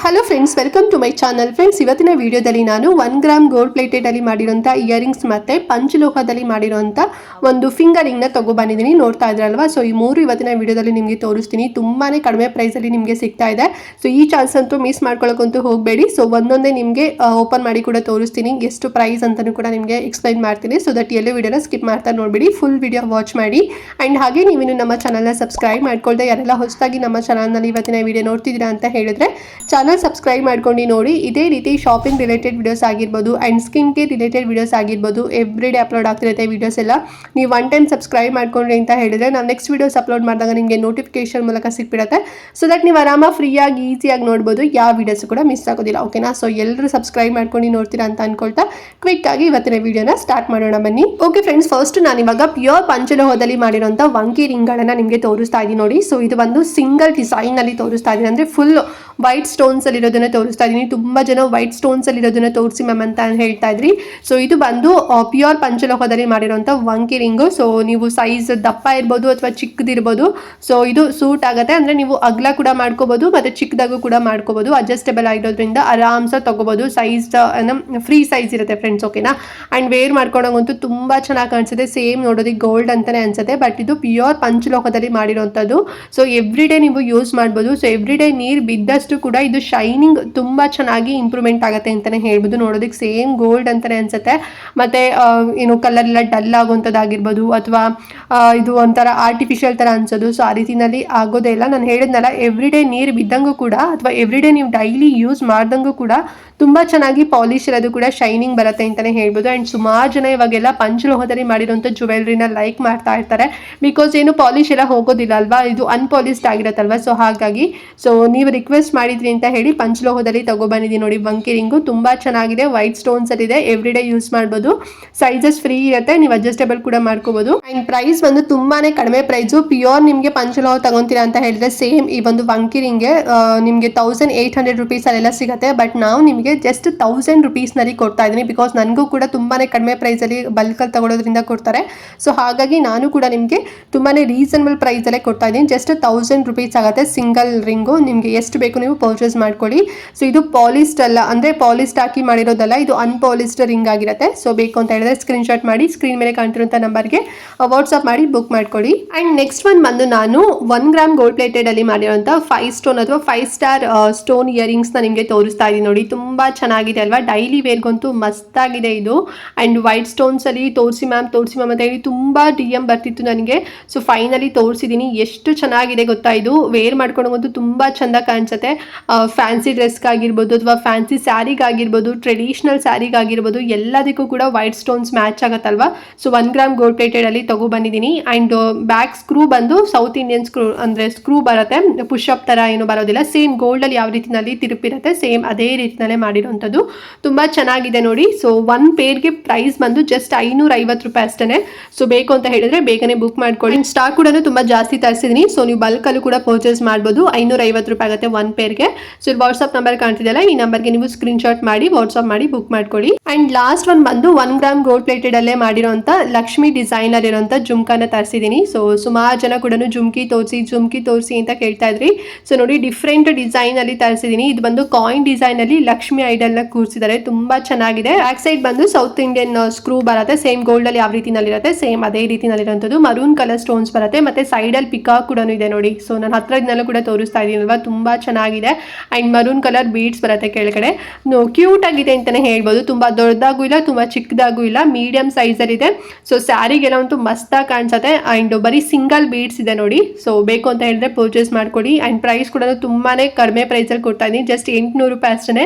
Hello friends, welcome to my channel. Friends, ಇವತ್ತಿನ ವಿಡಿಯೋದಲ್ಲಿ ನಾನು 1 ಗ್ರಾಮ್ ಗೋಲ್ಡ್ ಪ್ಲೇಟೆಡ್ ಅಲ್ಲಿ ಮಾಡಿರುವಂಥ ಇಯರಿಂಗ್ಸ್ ಮತ್ತೆ ಪಂಚಲೋಹದಲ್ಲಿ ಮಾಡಿರುವಂಥ ಒಂದು ಫಿಂಗರಿಂಗ್ ನ ತಗೊಬಂದಿದ್ದೀನಿ. ನೋಡ್ತಾ ಇದ್ರಲ್ವಾ. ಸೊ ಈ ಮೂರು ಇವತ್ತಿನ ವಿಡಿಯೋದಲ್ಲಿ ನಿಮಗೆ ತೋರಿಸ್ತೀನಿ. ತುಂಬಾನೇ ಕಡಿಮೆ ಪ್ರೈಸ್ ಅಲ್ಲಿ ನಿಮಗೆ ಸಿಗ್ತಾ ಇದೆ. ಸೊ ಈ ಚಾನ್ಸ್ ಅಂತೂ ಮಿಸ್ ಮಾಡ್ಕೊಳ್ಳೋಕಂತೂ ಹೋಗಬೇಡಿ. ಸೊ ಒಂದೊಂದೇ ನಿಮಗೆ ಓಪನ್ ಮಾಡಿ ಕೂಡ ತೋರಿಸ್ತೀನಿ, ಎಷ್ಟು ಪ್ರೈಸ್ ಅಂತಾನೂ ಕೂಡ ನಿಮಗೆ ಎಕ್ಸ್ಪ್ಲೈನ್ ಮಾಡ್ತೀನಿ. ಸೊ ದಟ್ ಎಲ್ಲೂ ವಿಡಿಯೋನ ಸ್ಕಿಪ್ ಮಾಡ್ತಾ ನೋಡಬೇಡಿ, ಫುಲ್ ವಿಡಿಯೋ ವಾಚ್ ಮಾಡಿ. ಅಂಡ್ ಹಾಗೆ ನೀವಿನ್ನು ನಮ್ಮ ಚಾನಲ್ನ ಸಬ್ಸ್ಕ್ರೈಬ್ ಮಾಡ್ಕೊಳ್ದೆ ಯಾರೆಲ್ಲ ಹೊಸದಾಗಿ ನಮ್ಮ ಚಾನಲ್ನಲ್ಲಿ ಇವತ್ತಿನ ವಿಡಿಯೋ ನೋಡ್ತಿದ್ದೀರಾ ಅಂತ ಹೇಳಿದ್ರೆ ಚಾನಲ್ ಸಬ್ಸ್ಕ್ರೈಬ್ ಮಾಡ್ಕೊಂಡು ನೋಡಿ. ಇದೇ ರೀತಿ ಶಾಪಿಂಗ್ ರಿಲೇಟೆಡ್ ವಿಡಿಯೋಸ್ ಆಗಿರ್ಬೋದು and skin care related videos ಆಗಿರ್ಬೋದು ಎವ್ರಿ ಡೇ ಅಪ್ಲೋಡ್ ಆಗ್ತಿರುತ್ತೆ ವಿಡಿಯೋಸ್ ಎಲ್ಲ. ನೀವು ಒನ್ ಟೈಮ್ ಸಬ್ಸ್ಕ್ರೈಬ್ ಮಾಡ್ಕೊಂಡ್ರಿ ಅಂತ ಹೇಳಿದ್ರೆ ನಾವು ನೆಕ್ಸ್ಟ್ ವಿಡಿಯೋಸ್ ಅಪ್ಲೋಡ್ ಮಾಡಿದಾಗ ನಿಮಗೆ ನೋಟಿಫಿಕೇಶನ್ ಮೂಲಕ ಸಿಕ್ಬಿಡುತ್ತೆ. ಸೊ ದಟ್ ನೀವು ಆರಾಮಾಗಿ ಫ್ರೀಯಾಗಿ ಈಸಿಯಾಗಿ ನೋಡ್ಬೋದು, ಯಾವ ವಿಡಿಯೋಸ್ ಕೂಡ ಮಿಸ್ ಆಗೋದಿಲ್ಲ. ಓಕೆನಾ. ಸೊ ಎಲ್ಲರೂ ಸಬ್ಸ್ಕ್ರೈಬ್ ಮಾಡ್ಕೊಂಡು ನೋಡ್ತೀರಾ ಅಂತ ಅನ್ಕೊಳ್ತಾ ಕ್ವಿಕ್ ಆಗಿ ಇವತ್ತಿನ ವಿಡಿಯೋನ ಸ್ಟಾರ್ಟ್ ಮಾಡೋಣ ಬನ್ನಿ. ಓಕೆ ಫ್ರೆಂಡ್ಸ್, ಫಸ್ಟ್ ನಾನು ಇವಾಗ ಪ್ಯೂರ್ ಪಂಚಲೋಹದಲ್ಲಿ ಮಾಡಿರುವಂಥ ವಂಕಿ ರಿಂಗ್ಗಳನ್ನ ನಿಮಗೆ ತೋರಿಸ್ತಾ ಇದ್ದೀನಿ ನೋಡಿ. ಸೊ ಇದು ಒಂದು ಸಿಂಗಲ್ ಡಿಸೈನ್ ಅಲ್ಲಿ ತೋರಿಸ್ತಾ ಇದ್ದೀನಿ, ಅಂದ್ರೆ ಫುಲ್ ವೈಟ್ ಸ್ಟೋನ್ಸ್ ಅಲ್ಲಿ ಇರೋದನ್ನ ತೋರಿಸ್ತಾ ಇದ್ದೀನಿ. ತುಂಬಾ ಜನ ವೈಟ್ ಸ್ಟೋನ್ಸ್ ಅಲ್ಲಿ ಇರೋದನ್ನ ತೋರಿಸಿ ಮ್ಯಾಮ್ ಅಂತ ಹೇಳ್ತಾ ಇದ್ರಿ. ಸೊ ಇದು ಬಂದು ಪ್ಯೂರ್ ಪಂಚಲೋಹದಲ್ಲಿ ಮಾಡಿರುವಂತ ವಂಕಿ ರಿಂಗು. ಸೊ ನೀವು ಸೈಜ್ ದಪ್ಪ ಇರ್ಬೋದು ಅಥವಾ ಚಿಕ್ಕದಿರ್ಬೋದು. ಸೊ ಇದು ಸೂಟ್ ಆಗುತ್ತೆ, ಅಂದ್ರೆ ನೀವು ಅಗ್ಲ ಕೂಡ ಮಾಡ್ಕೋಬಹುದು ಮತ್ತೆ ಚಿಕ್ಕದಾಗೂ ಕೂಡ ಮಾಡ್ಕೋಬಹುದು. ಅಡ್ಜಸ್ಟೇಬಲ್ ಆಗಿರೋದ್ರಿಂದ ಆರಾಮ್ಸ ತಗೋಬಹುದು. ಸೈಜ್ ಫ್ರೀ ಸೈಜ್ ಇರುತ್ತೆ ಫ್ರೆಂಡ್ಸ್. ಓಕೆನಾ. ಅಂಡ್ ವೇರ್ ಮಾಡ್ಕೊಂಡಂತೂ ತುಂಬಾ ಚೆನ್ನಾಗಿ ಕಾಣಿಸುತ್ತೆ. ಸೇಮ್ ನೋಡೋದಕ್ಕೆ ಗೋಲ್ಡ್ ಅಂತಾನೆ ಅನ್ಸುತ್ತೆ, ಬಟ್ ಇದು ಪ್ಯೂರ್ ಪಂಚಲೋಹದಲ್ಲಿ ಮಾಡಿರುವಂತದ್ದು. ಸೊ ಎವ್ರಿ ಡೇ ನೀವು ಯೂಸ್ ಮಾಡ್ಬೋದು. ಸೊ ಎವ್ರಿ ಡೇ ನೀರು ಬಿದ್ದಷ್ಟು ಕೂಡ ಇದು ಶೈನಿಂಗ್ ತುಂಬಾ ಚೆನ್ನಾಗಿ ಇಂಪ್ರೂವ್ಮೆಂಟ್ ಆಗುತ್ತೆ ಅಂತಾನೆ ಹೇಳ್ಬೋದು. ನೋಡೋದಕ್ಕೆ ಸೇಮ್ ಗೋಲ್ಡ್ ಅಂತಾನೆ ಅನ್ಸುತ್ತೆ. ಮತ್ತೆ ಏನು ಕಲರ್ ಎಲ್ಲ ಡಲ್ ಆಗುವಂಥದ್ದಾಗಿರ್ಬೋದು ಅಥವಾ ಇದು ಒಂಥರ ಆರ್ಟಿಫಿಷಿಯಲ್ ತರ ಅನ್ಸೋದು. ಸೊ ಆ ರೀತಿನಲ್ಲಿ ಆಗೋದೇ ಇಲ್ಲ. ನಾನು ಹೇಳಿದ್ನಲ್ಲ, ಎವ್ರಿ ಡೇ ನೀರು ಬಿದ್ದಂಗೂ ಕೂಡ ಅಥವಾ ಎವ್ರಿ ಡೇ ನೀವು ಡೈಲಿ ಯೂಸ್ ಮಾಡ್ದಂಗೂ ಕೂಡ ತುಂಬಾ ಚೆನ್ನಾಗಿ ಪಾಲಿಶ್ ಇರೋದು ಕೂಡ ಶೈನಿಂಗ್ ಬರುತ್ತೆ ಅಂತಾನೆ ಹೇಳ್ಬೋದು. ಅಂಡ್ ಸುಮಾರು ಜನ ಇವಾಗೆಲ್ಲ ಪಂಚಲೋಹದಲ್ಲಿ ಮಾಡಿರುವಂಥ ಜುವೆಲ್ರಿನ ಲೈಕ್ ಮಾಡ್ತಾ ಇರ್ತಾರೆ. ಬಿಕಾಸ್ ಏನು ಪಾಲಿಶ್ ಎಲ್ಲ ಹೋಗೋದಿಲ್ಲ ಅಲ್ವಾ, ಇದು ಅನ್ಪಾಲಿಶ್ಡ್ ಆಗಿರತ್ತಲ್ವಾ. ಸೊ ಹಾಗಾಗಿ ಸೊ ನೀವು ರಿಕ್ವೆಸ್ಟ್ ಮಾಡಿದ್ರಿ ಅಂತ ಹೇಳಿ ಪಂಚಲೋಹದಲ್ಲಿ ತಗೊಬಂದಿದ್ದೀನಿ ನೋಡಿ. ವಂಕಿ ರಿಂಗು ತುಂಬಾ ಚೆನ್ನಾಗಿದೆ, ವೈಟ್ ಸ್ಟೋನ್ಸ್ ಅಲ್ಲಿ ಇದೆ, ಎವ್ರಿ ಡೇ ಯೂಸ್ ಮಾಡ್ಬೋದು. ಸೈಜಸ್ ಫ್ರೀ ಇರುತ್ತೆ, ನೀವು ಅಡ್ಜಸ್ಟೇಬಲ್ ಕೂಡ ಮಾಡ್ಕೋಬಹುದು. ಅಂಡ್ ಪ್ರೈಸ್ ಬಂದು ತುಂಬಾನೇ ಕಡಿಮೆ ಪ್ರೈಸು. ಪ್ಯೂರ್ ನಿಮಗೆ ಪಂಚಲೋಹ ತಗೊಂತೀರಾ ಅಂತ ಹೇಳಿದ್ರೆ ಸೇಮ್ ಈ ಒಂದು ವಂಕಿ ರಿಂಗ್ಗೆ ನಿಮಗೆ 1800 rupees ಅಲ್ಲೆಲ್ಲ ಸಿಗುತ್ತೆ. ಬಟ್ ನಾವು ನಿಮಗೆ ಜಸ್ಟ್ 1000 rupees ನಲ್ಲಿ ಕೊಡ್ತಾ ಇದ್ದೀನಿ. ಬಿಕಾಸ್ ನನಗೂ ಕೂಡ ತುಂಬಾನೇ ಕಡಿಮೆ ಪ್ರೈಸ್ ಅಲ್ಲಿ ಬಲ್ಕ್ ಅಲ್ಲಿ ತಗೊಳ್ಳೋದ್ರಿಂದ ಕೊಡ್ತಾರೆ. ಸೊ ಹಾಗಾಗಿ ನಾನು ಕೂಡ ನಿಮಗೆ ತುಂಬಾನೇ ರೀಸನಬಲ್ ಪ್ರೈಸ್ ಅಲ್ಲೇ ಕೊಡ್ತಾ ಇದ್ದೀನಿ. ಜಸ್ಟ್ 1000 rupees ಆಗುತ್ತೆ ಸಿಂಗಲ್ ರಿಂಗು. ನಿಮಗೆ ಎಷ್ಟು ಬೇಕು ನೀವು ಪರ್ಚೇಸ್ ಮಾಡ್ಕೊಳ್ಳಿ. ಸೊ ಇದು ಪಾಲಿಸ್ಟ್ ಅಲ್ಲ, ಅಂದ್ರೆ ಪಾಲಿಸ್ಟ್ ಹಾಕಿ ಮಾಡಿರೋದಲ್ಲ, ಇದು ಅನ್ಪಾಲಿಸ್ಟ್ ರಿಂಗ್ ಆಗಿರುತ್ತೆ. ಸೊ ಬೇಕು ಅಂತ ಹೇಳಿದ್ರೆ ಸ್ಕ್ರೀನ್ ಶಾಟ್ ಮಾಡಿ ಸ್ಕ್ರೀನ್ ಮೇಲೆ ಕಾಣ್ತಿರುವಂತ ನಂಬರ್ಗೆ ವಾಟ್ಸ್ಆಪ್ ಮಾಡಿ ಬುಕ್ ಮಾಡ್ಕೊಳ್ಳಿ. ಅಂಡ್ ನೆಕ್ಸ್ಟ್ ಒನ್ ಬಂದು ನಾನು 1 ಗ್ರಾಮ್ ಗೋಲ್ಡ್ ಪ್ಲೇಟೆಡ್ ಅಲ್ಲಿ ಮಾಡಿರುವಂತ 5 ಸ್ಟೋನ್ ಅಥವಾ 5 ಸ್ಟಾರ್ ಸ್ಟೋನ್ ಇಯರಿಂಗ್ಸ್ ನ ನಿಮಗೆ ತೋರಿಸ್ತಾ ಇದ್ದೀನಿ ನೋಡಿ. ತುಂಬಾ ಚೆನ್ನಾಗಿದೆ ಅಲ್ವಾ, ಡೈಲಿ ವೇರ್ಗಂತೂ ಮಸ್ತ್ ಆಗಿದೆ ಇದು. ಅಂಡ್ ವೈಟ್ ಸ್ಟೋನ್ಸ್ ಅಲ್ಲಿ ತೋರಿಸಿ ಮ್ಯಾಮ್ ಅಂತ ಹೇಳಿ ತುಂಬಾ DM ಬರ್ತಿತ್ತು ನನಗೆ. ಸೊ ಫೈನಲಿ ತೋರಿಸಿದ್ದೀನಿ. ಎಷ್ಟು ಚೆನ್ನಾಗಿದೆ ಗೊತ್ತಾ, ಇದು ವೇರ್ ಮಾಡ್ಕೊಂಡಂತೂ ತುಂಬಾ ಚಂದ ಕಾಣಿಸುತ್ತೆ. ಫ್ಯಾನ್ಸಿ ಡ್ರೆಸ್ಗಾಗಿರ್ಬೋದು ಅಥವಾ ಫ್ಯಾನ್ಸಿ ಸ್ಯಾರಿಗಾಗಿರ್ಬೋದು, ಟ್ರೆಡಿಷನಲ್ ಸ್ಯಾರಿಗಾಗಿರ್ಬೋದು, ಎಲ್ಲದಕ್ಕೂ ಕೂಡ ವೈಟ್ ಸ್ಟೋನ್ಸ್ ಮ್ಯಾಚ್ ಆಗುತ್ತಲ್ವಾ. ಸೊ 1 ಗ್ರಾಮ್ ಗೋಲ್ಡ್ ಪ್ಲೇಟೆಡ್ ಅಲ್ಲಿ ತಗೊಬಂದಿದ್ದೀನಿ. ಅಂಡ್ ಬ್ಯಾಕ್ ಸ್ಕ್ರೂ ಬಂದು ಸೌತ್ ಇಂಡಿಯನ್ ಸ್ಕ್ರೂ, ಅಂದ್ರೆ ಸ್ಕ್ರೂ ಬರುತ್ತೆ, ಪುಷಪ್ ತರ ಏನು ಬರೋದಿಲ್ಲ. ಸೇಮ್ ಗೋಲ್ಡ್ ಅಲ್ಲಿ ಯಾವ ರೀತಿನಲ್ಲಿ ತಿರುಪಿರುತ್ತೆ ಸೇಮ್ ಅದೇ ರೀತಿನಲ್ಲೇ ಮಾಡಿರುವಂಥದ್ದು. ತುಂಬಾ ಚೆನ್ನಾಗಿದೆ ನೋಡಿ. ಸೊ 1 ಪೇರ್ಗೆ ಪ್ರೈಸ್ ಬಂದು ಜಸ್ಟ್ 550 ರೂಪಾಯಿ ಅಷ್ಟೇ. ಸೊ ಬೇಕು ಅಂತ ಹೇಳಿದ್ರೆ ಬೇಗನೆ ಬುಕ್ ಮಾಡ್ಕೊಳ್ಳಿ. ಸ್ಟಾಕ್ ಕೂಡ ತುಂಬಾ ಜಾಸ್ತಿ ತರಿಸಿದೀನಿ. ಸೊ ನೀವು ಬಲ್ಕ್ ಅಲ್ಲೂ ಕೂಡ ಪರ್ಚೇಸ್ ಮಾಡ್ಬೋದು. 550 ರೂಪಾಯಿ ಆಗುತ್ತೆ 1 ಪೇರ್ಗೆ. ಸೊ ವಾಟ್ಸ್ಆಪ್ ನಂಬರ್ ಕಾಣ್ತಿದೆಯಲ್ಲ, ಈ ನಂಬರ್ಗೆ ನೀವು ಸ್ಕ್ರೀನ್ ಶಾಟ್ ಮಾಡಿ ವಾಟ್ಸ್ಆಪ್ ಮಾಡಿ ಬುಕ್ ಮಾಡ್ಕೊಳ್ಳಿ. ಅಂಡ್ ಲಾಸ್ಟ್ ಒನ್ ಬಂದು 1 ಗ್ರಾಮ್ ಗೋಲ್ಡ್ ಪ್ಲೇಟೆಡ್ ಅಲ್ಲೇ ಮಾಡಿರುವಂತ ಲಕ್ಷ್ಮಿ ಡಿಸೈನ್ ಅಲ್ಲಿರುವಂತ ಜುಮ್ಕಾನ ತರಿಸಿದೀನಿ. ಸೊ ಸುಮಾರು ಜನ ಕೂಡ ಜುಮ್ಕಿ ತೋರಿಸಿ ಅಂತ ಕೇಳ್ತಾ ಇದ್ರಿ. ಸೊ ನೋಡಿ, ಡಿಫ್ರೆಂಟ್ ಡಿಸೈನ್ ಅಲ್ಲಿ ತರಿಸಿದೀನಿ. ಇದು ಬಂದು ಕಾಯಿನ್ ಡಿಸೈನ್ ಅಲ್ಲಿ ಲಕ್ಷ್ಮಿ ಐಡಲ್ ನ ಕೂರಿಸಿದ್ದಾರೆ. ತುಂಬಾ ಚೆನ್ನಾಗಿದೆ. ಬ್ಯಾಕ್ ಸೈಡ್ ಬಂದು ಸೌತ್ ಇಂಡಿಯನ್ ಸ್ಕ್ರೂ ಬರುತ್ತೆ. ಸೇಮ್ ಗೋಲ್ಡ್ ಅಲ್ಲಿ ಯಾವ ರೀತಿನಲ್ಲಿ ಇರುತ್ತೆ ಸೇಮ್ ಅದೇ ರೀತಿನಲ್ಲಿರುವಂತದ್ದು. ಮರೂನ್ ಕಲರ್ ಸ್ಟೋನ್ಸ್ ಬರುತ್ತೆ. ಮತ್ತೆ ಸೈಡ್ ಅಲ್ಲಿ ಪಿಕಾಕ್ ಕೂಡ ಇದೆ ನೋಡಿ. ಸೊ ನಾನು ಹತ್ರದಿಂದಲೂ ಕೂಡ ತೋರಿಸ್ತಾ ಇದ್ದೀನಿ ಅಲ್ವಾ, ತುಂಬಾ ಚೆನ್ನಾಗಿದೆ. ಅಂಡ್ ಮರೂನ್ ಕಲರ್ ಬೀಡ್ಸ್ ಬರುತ್ತೆ ಕೆಳಗಡೆ. ಕ್ಯೂಟ್ ಆಗಿದೆ ಅಂತಾನೆ ಹೇಳ್ಬೋದು. ತುಂಬಾ ದೊಡ್ಡದಾಗೂ ಇಲ್ಲ, ತುಂಬಾ ಚಿಕ್ಕದಾಗೂ ಇಲ್ಲ, ಮೀಡಿಯಂ ಸೈಜ್ ಅಲ್ಲಿ ಇದೆ. ಸೊ ಸ್ಯಾರಿಗೆಲ್ಲ ಅಂತೂ ಮಸ್ತಾಗಿ ಕಾಣಿಸುತ್ತೆ. ಅಂಡ್ ಬರೀ ಸಿಂಗಲ್ ಬೀಡ್ಸ್ ಇದೆ ನೋಡಿ. ಸೊ ಬೇಕು ಅಂತ ಹೇಳಿದ್ರೆ ಪರ್ಚೇಸ್ ಮಾಡ್ಕೊಡಿ. ಅಂಡ್ ಪ್ರೈಸ್ ಕೂಡ ತುಂಬಾನೇ ಕಡಿಮೆ ಪ್ರೈಸ್ ಅಲ್ಲಿ ಕೊಡ್ತಾ ಇದ್ದೀನಿ, ಜಸ್ಟ್ 800 ರೂಪಾಯಿ ಅಷ್ಟೇ.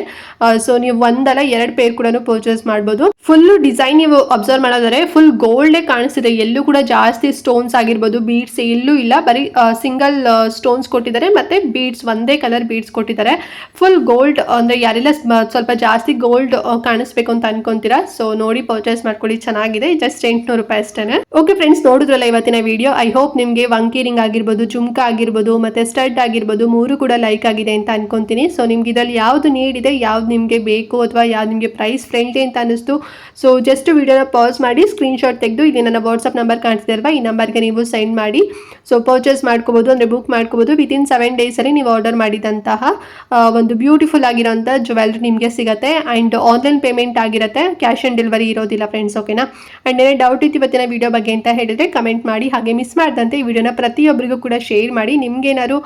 ಸೊ ನೀವು ಒಂದಲ್ಲ 2 ಪೇರ್ ಕೂಡ ಪರ್ಚೇಸ್ ಮಾಡ್ಬೋದು. ಫುಲ್ ಡಿಸೈನ್ ನೀವು ಅಬ್ಸರ್ವ್ ಮಾಡೋದಾದ್ರೆ ಫುಲ್ ಗೋಲ್ಡೇ ಕಾಣಿಸ್ತಿದೆ. ಎಲ್ಲೂ ಕೂಡ ಜಾಸ್ತಿ ಸ್ಟೋನ್ಸ್ ಆಗಿರ್ಬೋದು, ಬೀಡ್ಸ್ ಎಲ್ಲೂ ಇಲ್ಲ, ಬರೀ ಸಿಂಗಲ್ ಸ್ಟೋನ್ಸ್ ಕೊಟ್ಟಿದ್ದಾರೆ ಮತ್ತೆ ಬೀಡ್ಸ್ ಒಂದೇ ಕಲರ್ ಬೀಡ್ಸ್ ಕೊಟ್ಟಿದ್ದಾರೆ. ಫುಲ್ ಗೋಲ್ಡ್, ಅಂದ್ರೆ ಯಾರೆಲ್ಲ ಸ್ವಲ್ಪ ಜಾಸ್ತಿ ಗೋಲ್ಡ್ ಕಾಣಿಸ್ಬೇಕು ಅಂತ ಅಂತ ಅನ್ಕೊಂತೀರಾ. ಸೊ ನೋಡಿ ಪರ್ಚೇಸ್ ಮಾಡ್ಕೊಳ್ಳಿ, ಚೆನ್ನಾಗಿದೆ. ಜಸ್ಟ್ 800 ರೂಪಾಯಿ ಅಷ್ಟೇ. ಓಕೆ ಫ್ರೆಂಡ್ಸ್, ನೋಡಿದ್ರಲ್ಲ ಇವತ್ತಿನ ವಿಡಿಯೋ. ಐ ಹೋಪ್ ನಿಮಗೆ ವಂಕಿ ರಿಂಗ್ ಆಗಿರ್ಬೋದು, ಜುಮ್ಕಾ ಆಗಿರ್ಬೋದು, ಮತ್ತೆ ಸ್ಟಡ್ ಆಗಿರ್ಬೋದು, ಮೂರು ಕೂಡ ಲೈಕ್ ಆಗಿದೆ ಅಂತ ಅನ್ಕೊಂತೀನಿ. ಸೊ ನಿಮ್ಗೆ ಇದರಲ್ಲಿ ಯಾವ್ದು ನೀಡ್ ಇದೆ, ಯಾವ್ದು ನಿಮಗೆ ಬೇಕು, ಅಥವಾ ಯಾವ್ದು ನಿಮಗೆ ಪ್ರೈಸ್ ಫ್ರೆಂಡ್ಲಿ ಅಂತ ಅನಿಸ್ತು, ಸೊ ಜಸ್ಟ್ ವಿಡಿಯೋನ ಪಾಸ್ ಮಾಡಿ ಸ್ಕ್ರೀನ್ಶಾಟ್ ತೆಗೆದು ಇಲ್ಲಿ ನನ್ನ ವಾಟ್ಸಪ್ ನಂಬರ್ ಕಾಣಿಸ್ತಿದೆ ಅಲ್ವಾ, ಈ ನಂಬರ್ಗೆ ನೀವು ಸೆಂಡ್ ಮಾಡಿ. ಸೊ ಪರ್ಚೇಸ್ ಮಾಡ್ಕೋಬಹುದು, ಅಂದರೆ ಬುಕ್ ಮಾಡ್ಕೋಬಹುದು. ವಿತಿನ್ 7 ಡೇಸಲ್ಲಿ ನೀವು ಆರ್ಡರ್ ಮಾಡಿದಂತಹ ಒಂದು ಬ್ಯೂಟಿಫುಲ್ ಆಗಿರೋಂಥ ಜ್ಯುವೆಲ್ರಿ ನಿಮಗೆ ಸಿಗುತ್ತೆ. ಆ್ಯಂಡ್ ಆನ್ಲೈನ್ ಪೇಮೆಂಟ್ ಆಗಿರುತ್ತೆ, ಕ್ಯಾಶ್ ಆನ್ ಡೆಲಿವರಿ ಇರೋದಿಲ್ಲ ಫ್ರೆಂಡ್ಸ್. ಓಕೆನಾ? ಆ್ಯಂಡ್ ಏನೇ ಡೌಟ್ ಇತ್ತು ಇವತ್ತಿನ ವಿಡಿಯೋ ಬಗ್ಗೆ ಅಂತ ಹೇಳಿದ್ರೆ ಕಮೆಂಟ್ ಮಾಡಿ. ಹಾಗೆ ಮಿಸ್ ಮಾಡಿದಂತೆ ಈ ವಿಡಿಯೋನ ಪ್ರತಿಯೊಬ್ಬರಿಗೂ ಕೂಡ ಶೇರ್ ಮಾಡಿ. ನಿಮ್ಗೇನಾದ್ರು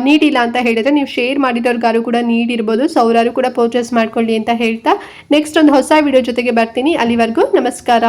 ನೀಡಿಲ್ಲ ಅಂತ ಹೇಳಿದ್ರೆ ನೀವು ಶೇರ್ ಮಾಡಿದವ್ರಿಗಾರು ಕೂಡ ನೀಡಿರ್ಬೋದು. ಸೊ ಅವರಾರು ಕೂಡ ಪರ್ಚೇಸ್ ಮಾಡ್ಕೊಳ್ಳಿ ಅಂತ ಹೇಳ್ತಾ ನೆಕ್ಸ್ಟ್ ಒಂದು ಹೊಸ ವಿಡಿಯೋ ಜೊತೆಗೆ ಬರ್ತೀನಿ. ಅಲ್ಲಿವರೆಗೂ ನಮಸ್ಕಾರ.